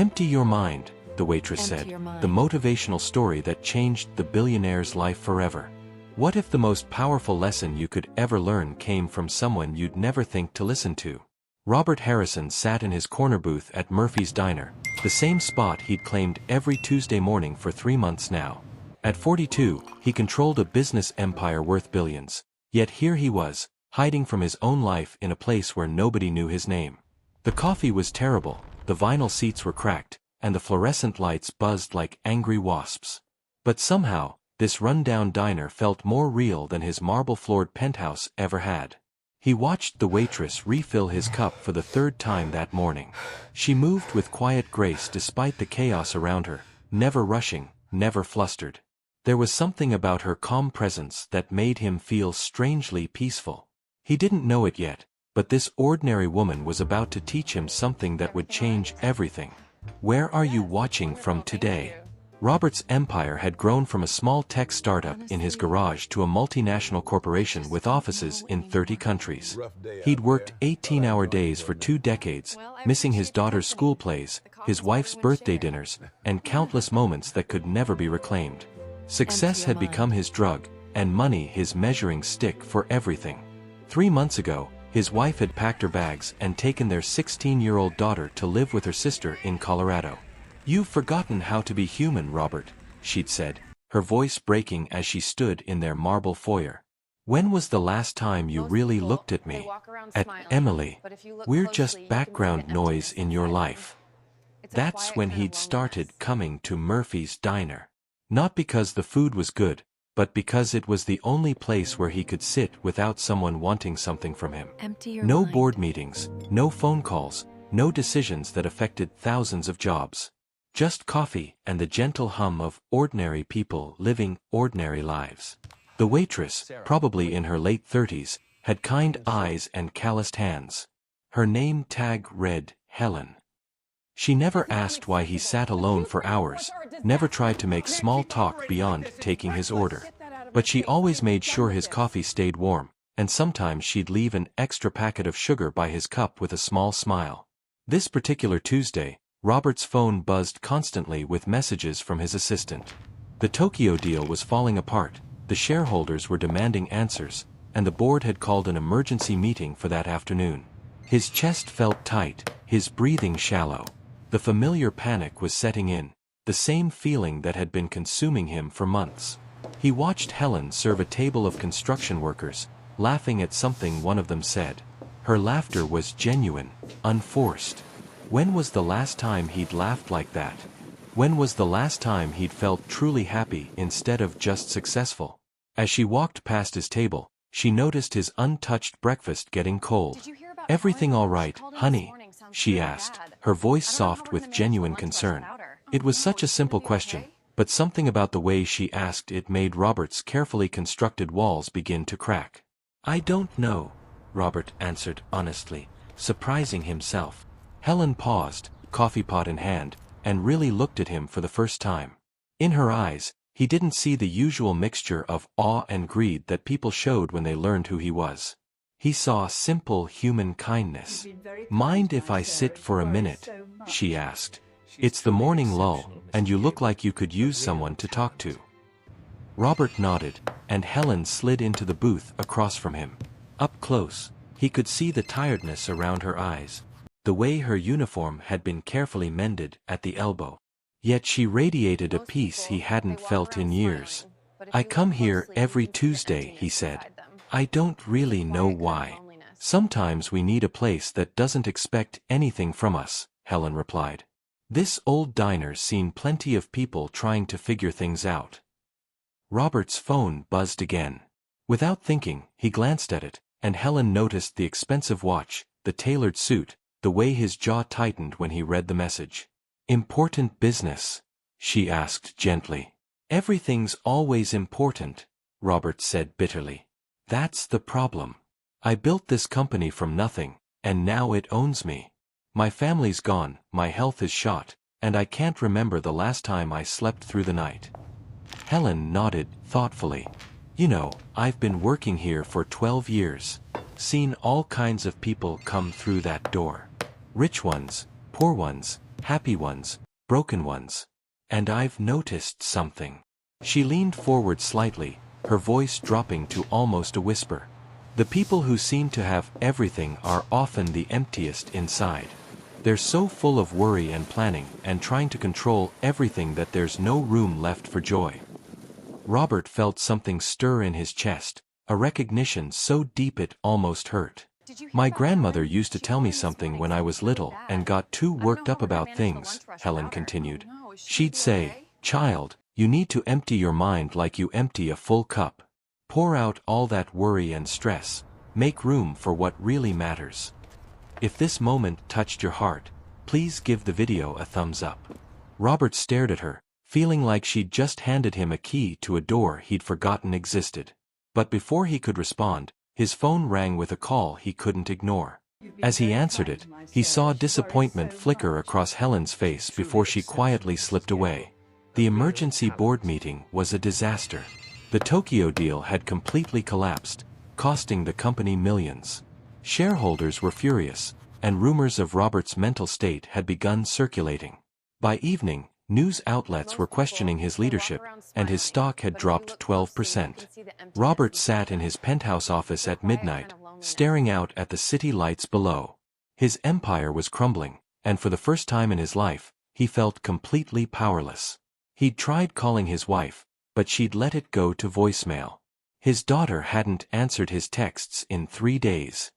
Empty your mind, the waitress Empty said, your mind. the motivational story that changed the billionaire's life forever. What if the most powerful lesson you could ever learn came from someone you'd never think to listen to? Robert Harrison sat in his corner booth at Murphy's Diner, the same spot he'd claimed every Tuesday morning for 3 months now. At 42, he controlled a business empire worth billions. Yet here he was, hiding from his own life in a place where nobody knew his name. The coffee was terrible, the vinyl seats were cracked, and the fluorescent lights buzzed like angry wasps. But somehow, this run-down diner felt more real than his marble-floored penthouse ever had. He watched the waitress refill his cup for the 3rd time that morning. She moved with quiet grace despite the chaos around her, never rushing, never flustered. There was something about her calm presence that made him feel strangely peaceful. He didn't know it yet, but this ordinary woman was about to teach him something that would change everything. Where are you watching from today? Robert's empire had grown from a small tech startup in his garage to a multinational corporation with offices in 30 countries. He'd worked 18-hour days for 2 decades, missing his daughter's school plays, his wife's birthday dinners, and countless moments that could never be reclaimed. Success had become his drug, and money his measuring stick for everything. 3 months ago, his wife had packed her bags and taken their 16-year-old daughter to live with her sister in Colorado. "You've forgotten how to be human, Robert," she'd said, her voice breaking as she stood in their marble foyer. "When was the last time you really looked at me? At Emily, we're just background noise in your life." That's when he'd started coming to Murphy's Diner. Not because the food was good, but because it was the only place where he could sit without someone wanting something from him. No board meetings, no phone calls, no decisions that affected thousands of jobs. Just coffee and the gentle hum of ordinary people living ordinary lives. The waitress, probably in her late 30s, had kind eyes and calloused hands. Her name tag read Helen. She never asked why he sat alone for hours, never tried to make small talk beyond taking his order. But she always made sure his coffee stayed warm, and sometimes she'd leave an extra packet of sugar by his cup with a small smile. This particular Tuesday, Robert's phone buzzed constantly with messages from his assistant. The Tokyo deal was falling apart, the shareholders were demanding answers, and the board had called an emergency meeting for that afternoon. His chest felt tight, his breathing shallow. The familiar panic was setting in, the same feeling that had been consuming him for months. He watched Helen serve a table of construction workers, laughing at something one of them said. Her laughter was genuine, unforced. When was the last time he'd laughed like that? When was the last time he'd felt truly happy instead of just successful? As she walked past his table, she noticed his untouched breakfast getting cold. "Everything all right, honey?" she asked, her voice soft with genuine concern. It was such a simple question, but something about the way she asked it made Robert's carefully constructed walls begin to crack. "I don't know," Robert answered honestly, surprising himself. Helen paused, coffee pot in hand, and really looked at him for the first time. In her eyes, he didn't see the usual mixture of awe and greed that people showed when they learned who he was. He saw simple human kindness. "Mind if I sit for a minute?" she asked. "It's the morning lull, and you look like you could use someone to talk to." Robert nodded, and Helen slid into the booth across from him. Up close, he could see the tiredness around her eyes, the way her uniform had been carefully mended at the elbow. Yet she radiated a peace he hadn't felt in years. "I come here every Tuesday," he said. "I don't really know why. Sometimes we need a place that doesn't expect anything from us," Helen replied. This old diner's seen plenty of people trying to figure things out. Robert's phone buzzed again. Without thinking, he glanced at it, and Helen noticed the expensive watch, the tailored suit, the way his jaw tightened when he read the message. "Important business?" she asked gently. "Everything's always important," Robert said bitterly. "That's the problem. I built this company from nothing, and now it owns me. My family's gone, my health is shot, and I can't remember the last time I slept through the night." Helen nodded thoughtfully. "You know, I've been working here for 12 years. Seen all kinds of people come through that door. Rich ones, poor ones, happy ones, broken ones. And I've noticed something. She leaned forward slightly, her voice dropping to almost a whisper. The people who seem to have everything are often the emptiest inside. They're so full of worry and planning and trying to control everything that there's no room left for joy. Robert felt something stir in his chest, a recognition so deep it almost hurt. My grandmother used to tell me something when I was little and got too worked up about things, Helen continued. She'd say, "Child, you need to empty your mind like you empty a full cup. Pour out all that worry and stress. Make room for what really matters." If this moment touched your heart, please give the video a thumbs up. Robert stared at her, feeling like she'd just handed him a key to a door he'd forgotten existed. But before he could respond, his phone rang with a call he couldn't ignore. As he answered it, he saw disappointment flicker across Helen's face before she quietly slipped away. The emergency board meeting was a disaster. The Tokyo deal had completely collapsed, costing the company millions. Shareholders were furious, and rumors of Robert's mental state had begun circulating. By evening, news outlets were questioning his leadership, and his stock had dropped 12%. Robert sat in his penthouse office at midnight, staring out at the city lights below. His empire was crumbling, and for the first time in his life, he felt completely powerless. He'd tried calling his wife, but she'd let it go to voicemail. His daughter hadn't answered his texts in 3 days.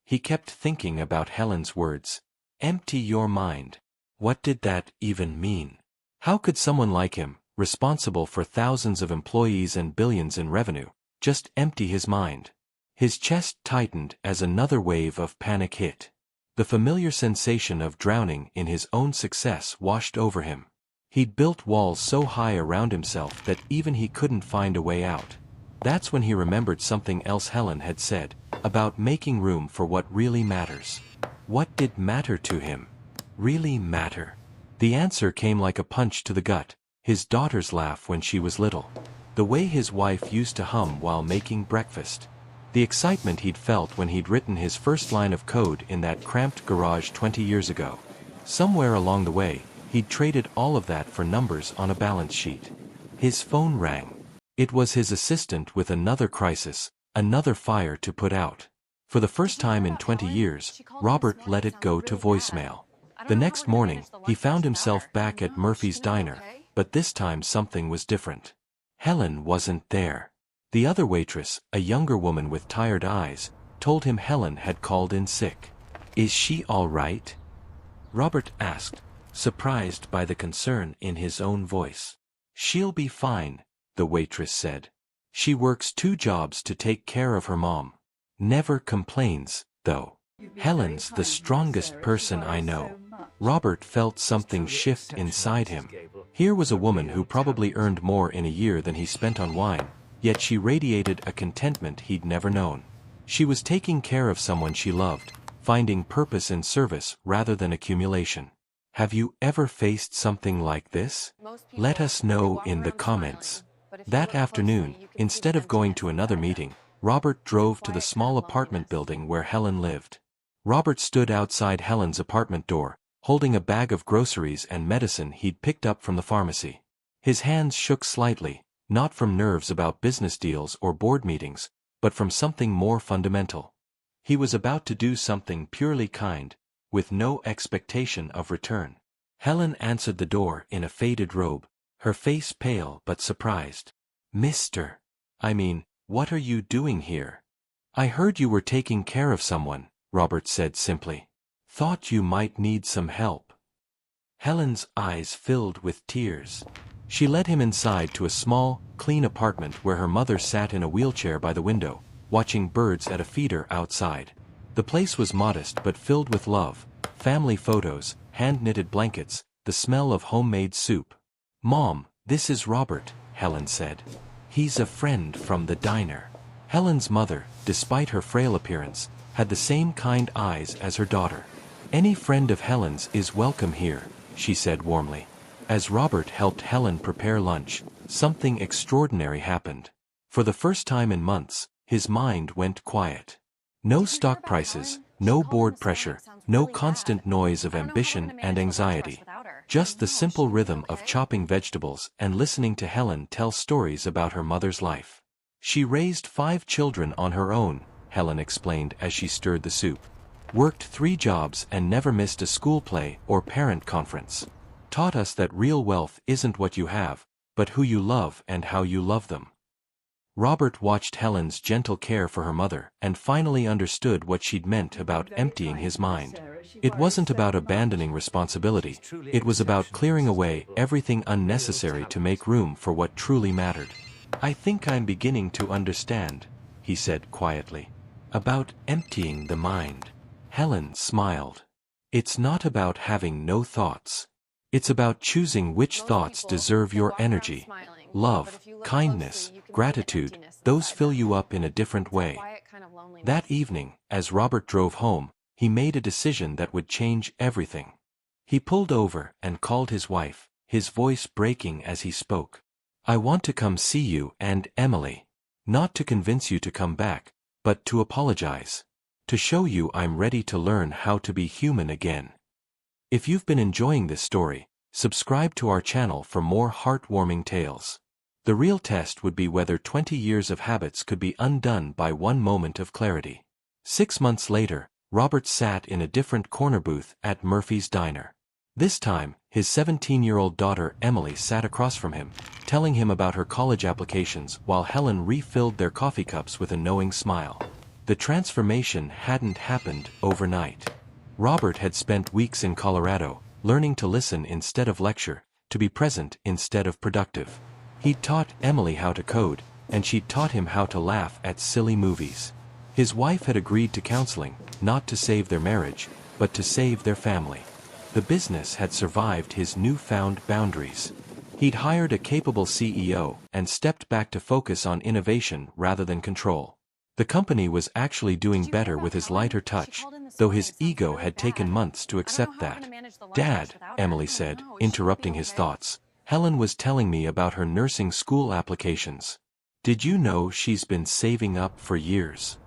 He kept thinking about Helen's words. Empty your mind. What did that even mean? How could someone like him, responsible for thousands of employees and billions in revenue, just empty his mind? His chest tightened as another wave of panic hit. The familiar sensation of drowning in his own success washed over him. He'd built walls so high around himself that even he couldn't find a way out. That's when he remembered something else Helen had said, about making room for what really matters. What did matter to him? Really matter? The answer came like a punch to the gut, his daughter's laugh when she was little. The way his wife used to hum while making breakfast. The excitement he'd felt when he'd written his first line of code in that cramped garage 20 years ago. Somewhere along the way, he'd traded all of that for numbers on a balance sheet. His phone rang. It was his assistant with another crisis, another fire to put out. For the first time in 20 years, Robert let it go to voicemail. The next morning, he found himself back at Murphy's Diner, but this time something was different. Helen wasn't there. The other waitress, a younger woman with tired eyes, told him Helen had called in sick. "Is she all right?" Robert asked, surprised by the concern in his own voice. "She'll be fine," the waitress said. "She works 2 jobs to take care of her mom. Never complains, though. Helen's the strongest person I know." Robert felt something shift inside him. Here was a woman who probably earned more in a year than he spent on wine, yet she radiated a contentment he'd never known. She was taking care of someone she loved, finding purpose in service rather than accumulation. Have you ever faced something like this? Let us know in the comments. That afternoon, instead of going to another meeting, Robert drove to the small apartment building where Helen lived. Robert stood outside Helen's apartment door, holding a bag of groceries and medicine he'd picked up from the pharmacy. His hands shook slightly, not from nerves about business deals or board meetings, but from something more fundamental. He was about to do something purely kind, with no expectation of return. Helen answered the door in a faded robe, her face pale but surprised. What are you doing here?" "I heard you were taking care of someone," Robert said simply. "Thought you might need some help." Helen's eyes filled with tears. She led him inside to a small, clean apartment where her mother sat in a wheelchair by the window, watching birds at a feeder outside. The place was modest but filled with love, family photos, hand-knitted blankets, the smell of homemade soup. "Mom, this is Robert," Helen said. "He's a friend from the diner." Helen's mother, despite her frail appearance, had the same kind eyes as her daughter. "Any friend of Helen's is welcome here," she said warmly. As Robert helped Helen prepare lunch, something extraordinary happened. For the first time in months, his mind went quiet. No stock prices, no board pressure, no constant noise of ambition and anxiety. Just the simple rhythm of chopping vegetables and listening to Helen tell stories about her mother's life. She raised 5 children on her own, Helen explained as she stirred the soup. Worked 3 jobs and never missed a school play or parent conference. Taught us that real wealth isn't what you have, but who you love and how you love them. Robert watched Helen's gentle care for her mother and finally understood what she'd meant about emptying his mind. It wasn't about abandoning responsibility, it was about clearing away everything unnecessary to make room for what truly mattered. "I think I'm beginning to understand," he said quietly. "About emptying the mind." Helen smiled. "It's not about having no thoughts. It's about choosing which thoughts deserve your energy. Love, kindness, gratitude, those fill you up in a different way." That evening, as Robert drove home, he made a decision that would change everything. He pulled over and called his wife, his voice breaking as he spoke. "I want to come see you and Emily. Not to convince you to come back, but to apologize. To show you I'm ready to learn how to be human again." If you've been enjoying this story, subscribe to our channel for more heartwarming tales. The real test would be whether 20 years of habits could be undone by one moment of clarity. 6 months later, Robert sat in a different corner booth at Murphy's Diner. This time, his 17-year-old daughter Emily sat across from him, telling him about her college applications while Helen refilled their coffee cups with a knowing smile. The transformation hadn't happened overnight. Robert had spent weeks in Colorado, learning to listen instead of lecture, to be present instead of productive. He'd taught Emily how to code, and she'd taught him how to laugh at silly movies. His wife had agreed to counseling, not to save their marriage, but to save their family. The business had survived his newfound boundaries. He'd hired a capable CEO and stepped back to focus on innovation rather than control. The company was actually doing better with his lighter touch, though his ego had taken months to accept that. "Dad," Emily said, interrupting his thoughts, "Helen was telling me about her nursing school applications. Did you know she's been saving up for years?"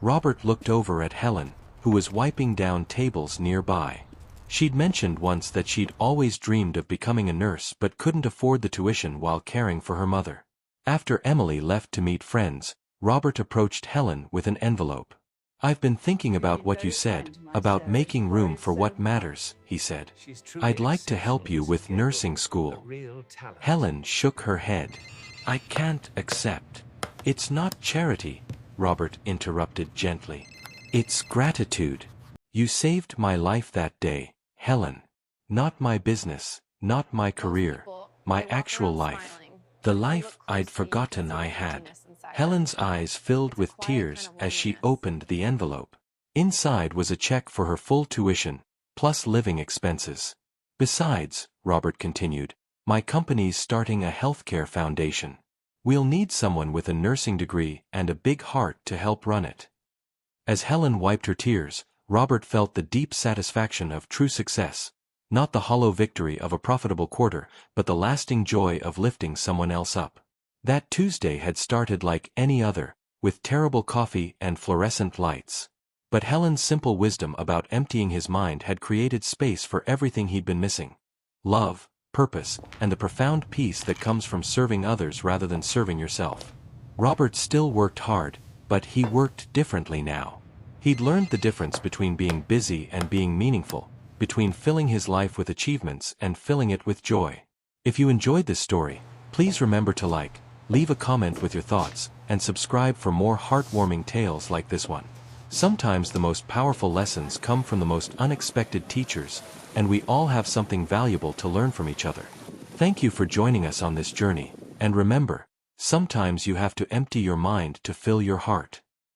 Robert looked over at Helen, who was wiping down tables nearby. She'd mentioned once that she'd always dreamed of becoming a nurse but couldn't afford the tuition while caring for her mother. After Emily left to meet friends, Robert approached Helen with an envelope. "I've been thinking about what you said, about making room for what matters," he said. "I'd like to help you with nursing school." Helen shook her head. "I can't accept." "It's not charity," Robert interrupted gently. "It's gratitude. You saved my life that day, Helen. Not my business, not my career, my actual life. The life I'd forgotten I had." Helen's eyes filled with tears as she opened the envelope. Inside was a check for her full tuition, plus living expenses. "Besides," Robert continued, "my company's starting a healthcare foundation. We'll need someone with a nursing degree and a big heart to help run it." As Helen wiped her tears, Robert felt the deep satisfaction of true success, not the hollow victory of a profitable quarter, but the lasting joy of lifting someone else up. That Tuesday had started like any other, with terrible coffee and fluorescent lights. But Helen's simple wisdom about emptying his mind had created space for everything he'd been missing: love, purpose, and the profound peace that comes from serving others rather than serving yourself. Robert still worked hard, but he worked differently now. He'd learned the difference between being busy and being meaningful, between filling his life with achievements and filling it with joy. If you enjoyed this story, please remember to like, leave a comment with your thoughts, and subscribe for more heartwarming tales like this one. Sometimes the most powerful lessons come from the most unexpected teachers, and we all have something valuable to learn from each other. Thank you for joining us on this journey, and remember, sometimes you have to empty your mind to fill your heart.